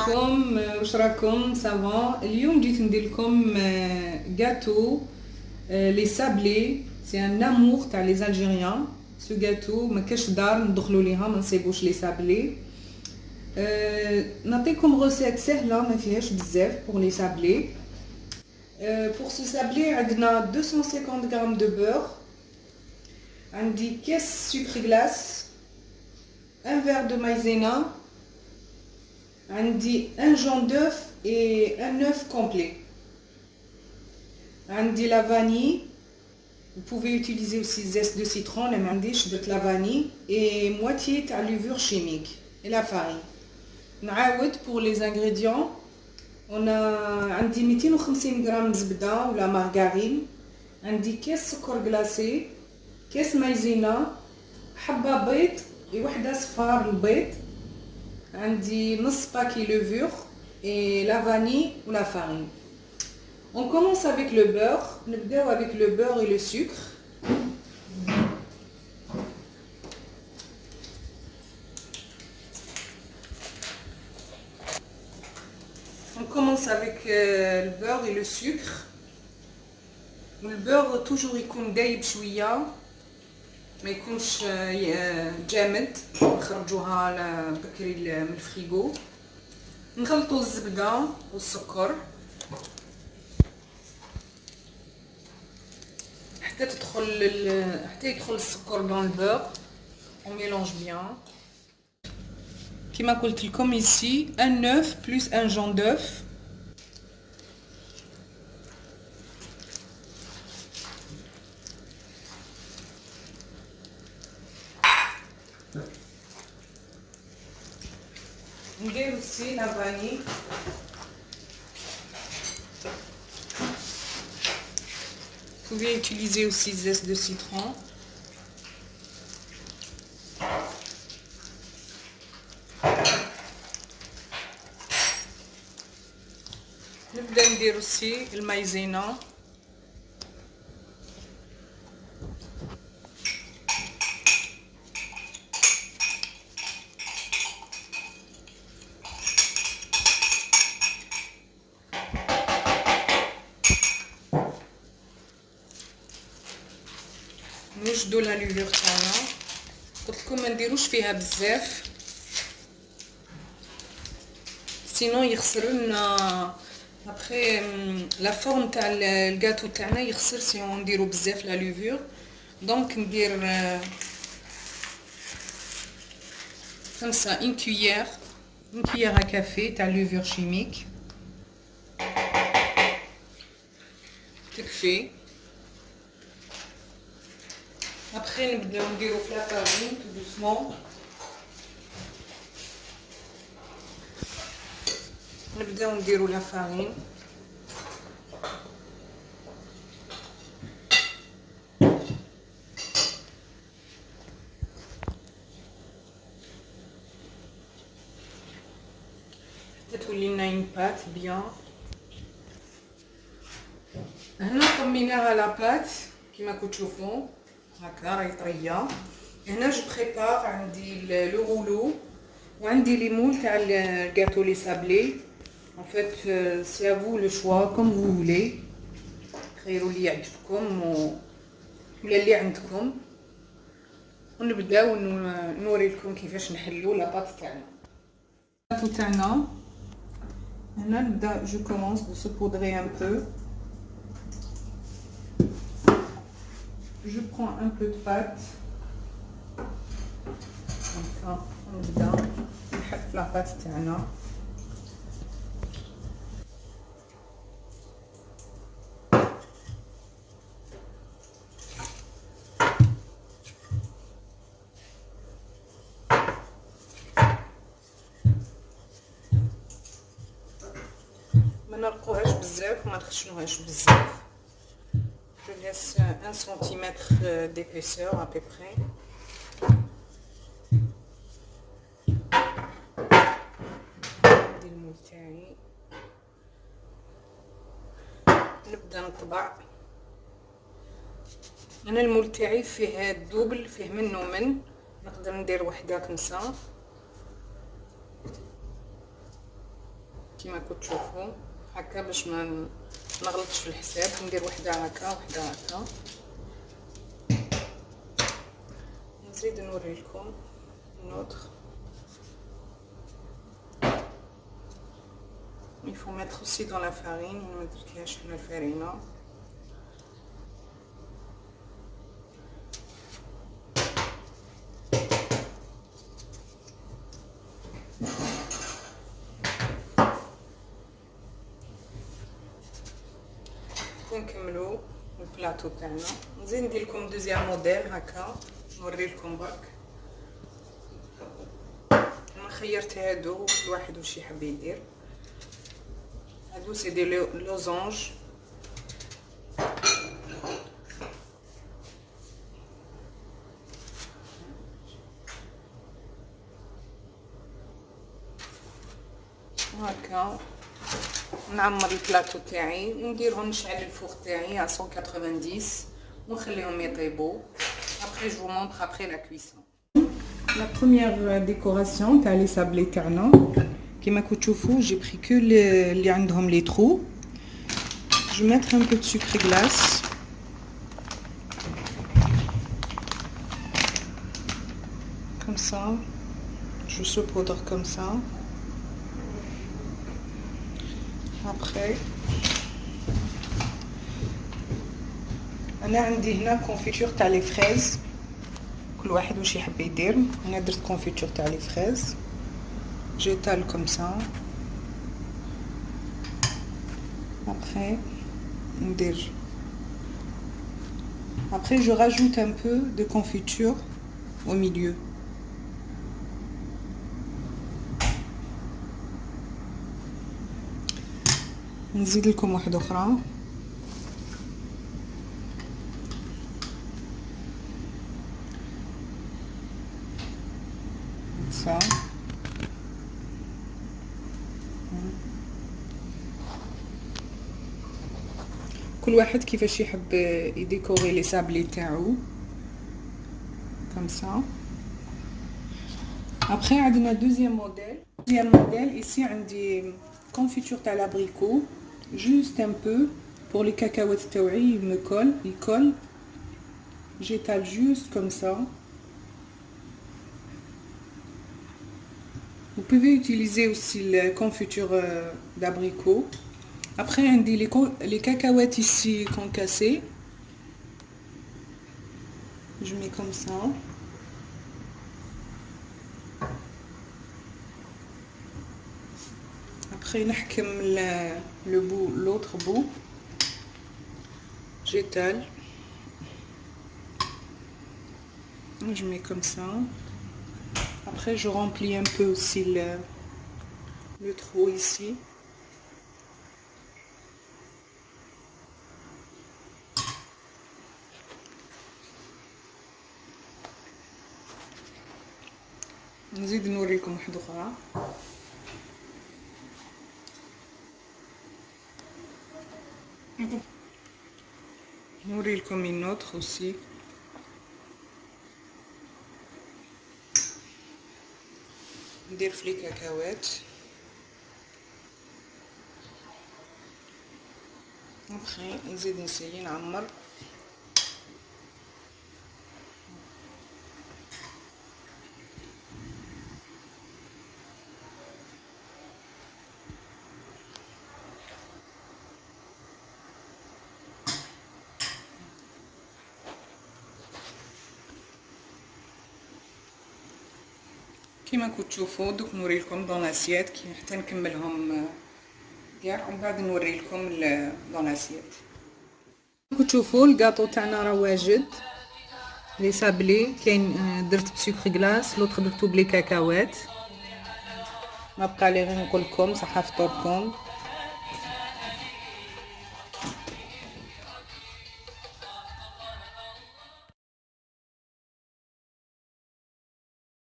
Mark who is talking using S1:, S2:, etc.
S1: عليكم، واش راكم؟ صافا. اليوم جيت ندير لكم غاتو لي سابلي. سي ان امور تاع لي الجيريان. سو غاتو ما كاش دار ندخلوا ليها ما نصيبوش لي سابلي. نعطيكم روسيت سهله ما فيهاش بزاف بور لي سابلي. بور سو سابلي عندنا 250 غرام دو بور، عندي كاس سكر غلاس، un verre de maïzena, عندي un jaune d'œuf et un œuf complet. عندي la vanille, vous pouvez utiliser aussi zeste de citron, mais عندي شدت la vanille et moitié تاع levure chimique et la farine. نعاود pour les ingrédients. On a عندي 250 غرام زبده ولا مارغرين، عندي كاس سكر غلاسي، كاس مايزينا، حبه بيض وحده صفار البيض، عندي نص باكي لوفور et la vanille ou la farine. On commence avec le beurre. نبداو avec le beurre et le sucre. On commence avec le beurre et le sucre. Le beurre toujours يكون دايب شويه، ما يكونش جامد. نخرجوها بكري من الفريغو. نخلطوا الزبده والسكر حتى يدخل السكر dans le beurre. On mélange bien. كما قلت لكم ici un œuf plus un jaune d'œuf. ندير aussi la vanille. Vous pouvez utiliser aussi zeste de citron. نبدا ندير aussi المايزينا. نوجدوا لا لوفور تاعنا. قلت لكم ما نديروش فيها بزاف سينو يخسر لنا ابري لا فورم تاع الغاتو تاعنا، يخسر سي نديرو بزاف لا لوفور. دونك ندير 1 كويير à كافي تاع لوفور شيميك تكفي. Après نبداو نديرو في لا فارين tout doucement. نبداو نديرو لا فارين. حتى تولي لنا اون بات بيان. هنا طميناها لا بات كيما راكم تشوفوا هكا راهي طريه. هنا جو بريبار عندي لو رولو وعندي لي مول تاع الغاتو لي سابلي. en fait c'est à vous le choix comme vous voulez. خيروا اللي يعجبكم ولا اللي عندكم. ونبداو نوري لكم كيفاش نحلوا لا بات تاعنا. الغاتو تاعنا هنا نبدا جو كومونس دو saupoudrer un peu. Je prends un peu de pâte. Enfin, on نبدا نحط لا بات تاعنا. ما نرقوهاش بزاف وما نخشنوهاش بزاف. Je laisse 1 cm d'épaisseur à peu près. ندير المول تاعي. نبدا نطبع. انا المول تاعي فيه الدوبل، فيه منه من نقدر ندير وحده كنسه. كيما كنتو تشوفوا هكا باش ما نغلطش في الحساب. ندير وحده هكا وحده هكا. نزيد نوريلكم نوتر. Il faut mettre aussi dans la farine. ما درتلهاش هنا الفرينه. نكملوا البلاطو تاعنا. نزيد ندير لكم دوزيام موديل هكا نوريلكم برك. انا خيرت هادو كل واحد واش يحب يدير. هادو سي دي لوزونج. هكا نعمر البلاطو تاعي ونديرهم. نشعل الفوغ تاعي à 190 ونخليهم يطيبوا. après je vous montre après la cuisson. La première décoration تاع لي سابلي تاعنا كيما كنتو تشوفوا j'ai pris que اللي عندهم les trous. je vais mettre un peu de sucre glace. comme ça je saupoudre comme ça. après انا عندي هنا كونفيتور تاع لي فريز. كل واحد واش يحب يدير. انا درت كونفيتور تاع لي فريز. جيتال كوم سا. après ندير. après je rajoute un peu de confiture au milieu. نزيد لكم واحده اخرى. ça كل واحد كيفاش يحب يديكوري لي سابلي تاعو comme ça. après عندنا دوزيام موديل. ici عندي confiture تاع l'abricot juste un peu pour les cacahuètes تاوعي il colle. j'étale juste comme ça. vous pouvez utiliser aussi la confiture d'abricot. après on dit les cacahuètes ici concassées. je mets comme ça. après نحكم l'autre bout. j'étale. je mets comme ça. après je remplis un peu aussi le trou ici. نزيد نوريكم واحده اخرى. نوريلكم une autre aussi. ندير في لي كاكاوات. après نزيد نسيي نعمر. كيما كنتو تشوفوا دوك نوريلكم دون لاسيت كي حتى نكملهم كاع ومن بعد نوريلكم دون لاسيت. كنتو تشوفوا الكاطو تاعنا راه واجد. لي سابلي كاين درت بسكر كلاص لوطخ درتو بلي كاكاوات. ما بقى لي غير نقول لكم صحه فطوركم.